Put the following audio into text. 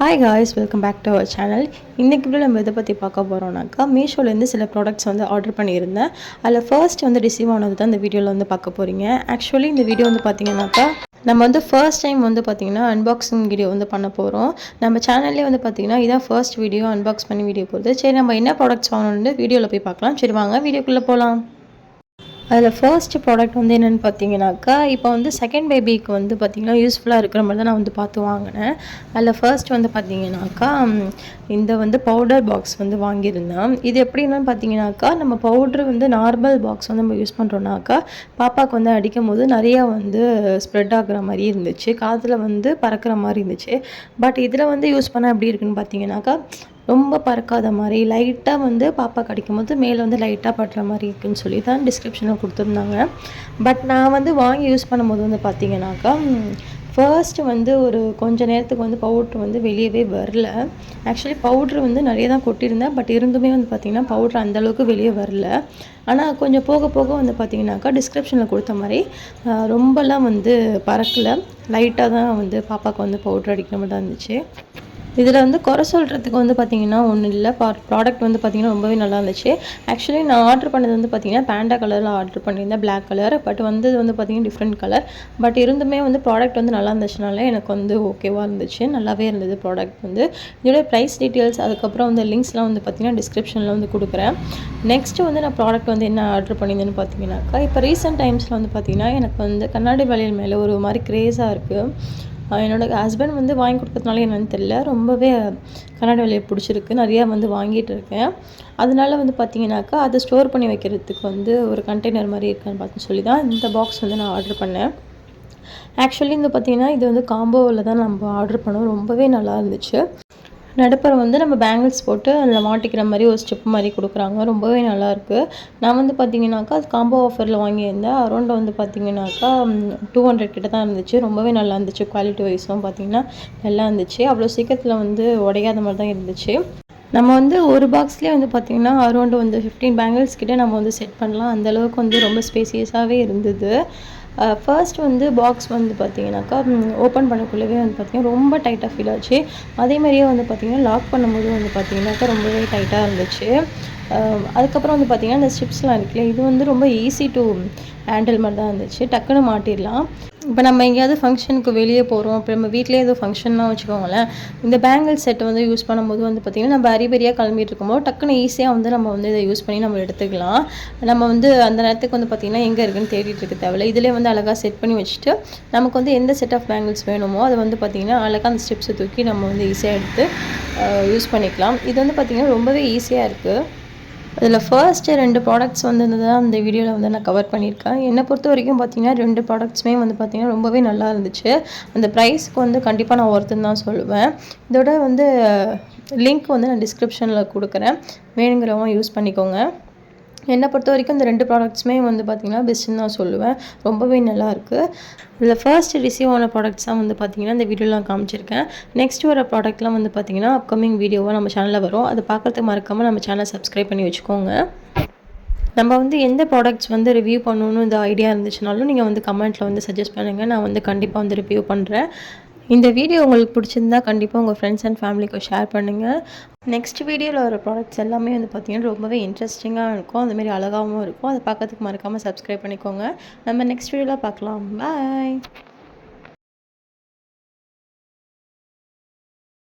Hi guys, welcome back to our channel. இன்றைக்கி இப்படி நம்ம இதை பற்றி பார்க்க போகிறோம்னாக்கா, மீஷோலேருந்து சில ப்ராடக்ட்ஸ் வந்து ஆர்டர் பண்ணியிருந்தேன். அதில் ஃபர்ஸ்ட் வந்து ரிசீவ் ஆனது தான் இந்த வீடியோவில் வந்து பார்க்க போகிறீங்க. ஆக்சுவலி இந்த வீடியோ வந்து பார்த்திங்கனாக்கா, நம்ம வந்து ஃபர்ஸ்ட் டைம் வந்து பார்த்திங்கன்னா அன்பாக்சிங் வீடியோ வந்து பண்ண போகிறோம். நம்ம சேனல்லே வந்து பார்த்திங்கன்னா இதான் ஃபர்ஸ்ட் வீடியோ அன்பாக்ஸ் பண்ணி வீடியோ போடுது. சரி, நம்ம என்ன ப்ராடக்ட்ஸ் வாங்கணும்னு வீடியோவில் போய் பார்க்கலாம். சரி வாங்க வீடியோக்குள்ளே போகலாம். அதில் ஃபர்ஸ்ட் ப்ராடக்ட் வந்து என்னென்னு பார்த்தீங்கன்னாக்கா, இப்போ வந்து செகண்ட் பேபிக்கு வந்து பார்த்திங்கன்னா யூஸ்ஃபுல்லாக இருக்கிற மாதிரி தான் நான் வந்து பார்த்து வாங்கினேன். அதில் ஃபர்ஸ்ட் வந்து பார்த்திங்கனாக்கா, இந்த வந்து பவுடர் பாக்ஸ் வந்து வாங்கியிருந்தேன். இது எப்படின்னு பார்த்தீங்கன்னாக்கா, நம்ம பவுட்ரு வந்து நார்மல் பாக்ஸ் வந்து நம்ம யூஸ் பண்ணுறோன்னாக்கா, பாப்பாவுக்கு வந்து அடிக்கும் போது நிறையா வந்து ஸ்ப்ரெட் ஆகுற மாதிரி இருந்துச்சு, காதில் வந்து பறக்கிற மாதிரி இருந்துச்சு. பட் இதில் வந்து யூஸ் பண்ணால் எப்படி இருக்குன்னு பார்த்தீங்கன்னாக்கா, ரொம்ப பறக்காத மாதிரி லைட்டாக வந்து பாப்பா கடிக்கும் போது மேலே வந்து லைட்டாக படுற மாதிரி இருக்குதுன்னு சொல்லி தான் டிஸ்கிரிப்ஷனில் கொடுத்துருந்தாங்க. பட் நான் வந்து வாங்கி யூஸ் பண்ணும்போது வந்து பார்த்திங்கனாக்கா, ஃபர்ஸ்ட்டு வந்து ஒரு கொஞ்சம் நேரத்துக்கு வந்து பவுட்ரு வந்து வெளியவே வரல. ஆக்சுவலி பவுட்ரு வந்து நிறைய தான் கொட்டியிருந்தேன். பட் இருந்துமே வந்து பார்த்திங்கன்னா பவுட்ரு அந்தளவுக்கு வெளியே வரல. ஆனால் கொஞ்சம் போக போக வந்து பார்த்திங்கனாக்கா, டிஸ்கிரிப்ஷனில் கொடுத்த மாதிரி ரொம்பலாம் வந்து பறக்கலை, லைட்டாக தான் வந்து பாப்பாவுக்கு வந்து பவுட்ரு அடிக்கிற மாதிரி தான் இருந்துச்சு. இதில் வந்து குறை சொல்கிறதுக்கு வந்து பார்த்திங்கன்னா ஒன்றும் இல்லை. ப்ராடக்ட் வந்து பார்த்திங்கன்னா ரொம்பவே நல்லா இருந்துச்சு. ஆக்சுவலி நான் ஆர்டர் பண்ணது வந்து பார்த்திங்கன்னா பேண்டா கலரில் ஆர்டர் பண்ணியிருந்தேன், பிளாக் கலர். பட் வந்து வந்து பார்த்திங்கன்னா டிஃப்ரெண்ட் கலர். பட் இருந்துமே வந்து ப்ராடக்ட் வந்து நல்லா இருந்துச்சுனால எனக்கு வந்து ஓகேவாக இருந்துச்சு, நல்லாவே இருந்தது ப்ராடக்ட் வந்து. இதோட ப்ரைஸ் டீட்டெயில்ஸ் அதுக்கப்புறம் வந்து லிங்க்ஸ்லாம் வந்து பார்த்திங்கன்னா டிஸ்கிரிப்ஷனில் வந்து கொடுக்குறேன். நெக்ஸ்ட்டு வந்து நான் ப்ராடக்ட் வந்து என்ன ஆர்டர் பண்ணியிருந்தேன்னு பார்த்தீங்கன்னாக்கா, இப்போ ரீசெண்ட் டைம்ஸில் வந்து பார்த்திங்கன்னா எனக்கு வந்து கண்ணாடி வளையல் மேலே ஒரு மாதிரி க்ரேஸாக இருக்குது. என்னோடய ஹஸ்பண்ட் வந்து வாங்கி கொடுக்கறதுனால என்னென்னு தெரியல, ரொம்பவே கண்ணாடி வளையல் பிடிச்சிருக்கு, நிறையா வந்து வாங்கிட்டு இருக்கேன். அதனால வந்து பார்த்திங்கனாக்கா, அதை ஸ்டோர் பண்ணி வைக்கிறதுக்கு வந்து ஒரு கண்டெய்னர் மாதிரி இருக்குன்னு பார்த்து சொல்லி தான் இந்த பாக்ஸ் வந்து நான் ஆர்டர் பண்ணேன். ஆக்சுவலி வந்து பார்த்திங்கன்னா இது வந்து காம்போவில் தான் நம்ம ஆர்டர் பண்ணோம், ரொம்பவே நல்லா இருந்துச்சு. நடுப்புற வந்து நம்ம பேங்கிள்ஸ் போட்டு அதில் மாட்டிக்கிற மாதிரி ஒரு ஸ்டெப் மாதிரி கொடுக்குறாங்க, ரொம்பவே நல்லாயிருக்கு. நான் வந்து பார்த்திங்கனாக்கா அது காம்போ ஆஃபரில் வாங்கியிருந்தேன். அரௌண்ட் வந்து பார்த்திங்கனாக்கா 200 கிட்ட தான் இருந்துச்சு. ரொம்பவே நல்லா இருந்துச்சு, குவாலிட்டி வைஸும் பார்த்திங்கன்னா நல்லா இருந்துச்சு. அவ்வளோ சீக்கிரத்தில் வந்து உடையாத மாதிரி தான் இருந்துச்சு. நம்ம வந்து ஒரு பாக்ஸ்லேயே வந்து பார்த்திங்கன்னா அரௌண்ட் வந்து 15 பேங்கிள்ஸ் கிட்டே நம்ம வந்து செட் பண்ணலாம். அந்தளவுக்கு வந்து ரொம்ப ஸ்பேசியஸாகவே இருந்தது. ஃபர்ஸ்ட் வந்து பாக்ஸ் வந்து பார்த்திங்கனாக்கா ஓப்பன் பண்ணக்குள்ளவே வந்து பார்த்திங்கன்னா ரொம்ப டைட்டாக ஃபீல் ஆச்சு. அதேமாதிரியே வந்து பார்த்திங்கன்னா லாக் பண்ணும்போது வந்து பார்த்திங்கனாக்கா ரொம்பவே டைட்டாக இருந்துச்சு. அதுக்கப்புறம் வந்து பார்த்திங்கன்னா இந்த ஸ்ட்ரிப்ஸ்லாம் இருக்குல்ல, இது வந்து ரொம்ப ஈஸி டு ஹேண்டில் மாதிரி தான் இருந்துச்சு, டக்குன்னு மாட்டிடலாம். இப்போ நம்ம எங்கேயாவது ஃபங்க்ஷனுக்கு வெளியே போகிறோம், இப்போ நம்ம வீட்டிலே ஏதோ ஃபங்க்ஷன்னா வச்சுக்கோங்களேன், இந்த பேங்கிள் செட்டை வந்து யூஸ் பண்ணும்போது வந்து பார்த்திங்கன்னா நம்ம அரிபரியாக கிளம்பிட்டு இருக்கும்போது டக்குன்னு ஈஸியாக வந்து நம்ம வந்து இதை யூஸ் பண்ணி நம்ம எடுத்துக்கலாம். நம்ம வந்து அந்த நேரத்துக்கு வந்து பார்த்திங்கன்னா எங்கே இருக்குன்னு தேடிட்டு இருக்க தேவையில்லை. இதிலே வந்து அழகாக செட் பண்ணி வச்சுட்டு நமக்கு வந்து எந்த செட் ஆஃப் பேங்கிள்ஸ் வேணுமோ அதை வந்து பார்த்திங்கன்னா அழகாக அந்த ஸ்டெப்ஸை தூக்கி நம்ம வந்து ஈஸியாக எடுத்து யூஸ் பண்ணிக்கலாம். இது வந்து பார்த்திங்கன்னா ரொம்பவே ஈஸியாக இருக்குது. அதில் ஃபர்ஸ்ட்டு 2 ப்ராடக்ட்ஸ் வந்து தான் இந்த வீடியோவில் வந்து நான் கவர் பண்ணியிருக்கேன். என்னை பொறுத்த வரைக்கும் பார்த்திங்கன்னா 2 ப்ராடக்ட்ஸுமே வந்து பார்த்திங்கன்னா ரொம்பவே நல்லா இருந்துச்சு. அந்த ப்ரைஸ்க்கு வந்து கண்டிப்பாக நான் ஒர்த்துன்னு தான் சொல்லுவேன். இதோட வந்து லிங்க் வந்து நான் டிஸ்கிரிப்ஷனில் கொடுக்குறேன், வேணுங்கிறவங்க யூஸ் பண்ணிக்கோங்க. என்னை பொறுத்த வரைக்கும் இந்த 2 ப்ராடக்ட்ஸுமே வந்து பார்த்திங்கன்னா பெஸ்ட்டுன்னு தான் சொல்லுவேன், ரொம்பவே நல்லாயிருக்கு. இதில் ஃபர்ஸ்ட் ரிசீவ் ஆன ப்ராடக்ட்ஸாக வந்து பார்த்திங்கன்னா இந்த வீடியோவில் நான் காமிச்சிருக்கேன். நெக்ஸ்ட் வர ப்ராடக்ட்லாம் வந்து பார்த்திங்கன்னா அப்கமிங் வீடியோவாக நம்ம சேனலில் வரும். அதை பார்க்குறதுக்கு மறக்காமல் நம்ம சேனலை சப்ஸ்கிரைப் பண்ணி வச்சுக்கோங்க. நம்ம வந்து எந்த ப்ராடக்ட்ஸ் வந்து ரிவ்யூ பண்ணணும்னு இந்த ஐடியா இருந்துச்சுனாலும் நீங்கள் வந்து கமெண்ட்டில் வந்து சஜஸ்ட் பண்ணுங்கள், நான் வந்து கண்டிப்பாக வந்து ரிவ்யூ பண்ணுறேன். இந்த வீடியோ உங்களுக்கு பிடிச்சிருந்தா கண்டிப்பாக உங்கள் ஃப்ரெண்ட்ஸ் அண்ட் ஃபேமிலிக்கு ஷேர் பண்ணுங்கள். நெக்ஸ்ட் வீடியோவில் வர ப்ராடக்ட்ஸ் எல்லாமே வந்து பார்த்திங்கன்னா ரொம்பவே இன்ட்ரெஸ்டிங்காக இருக்கும், அதுமாரி அழகாகவும் இருக்கும். அதை பார்க்கறதுக்கு மறக்காமல் சப்ஸ்கிரைப் பண்ணிக்கோங்க. நம்ம நெக்ஸ்ட் வீடியோவில் பார்க்கலாம். பாய்.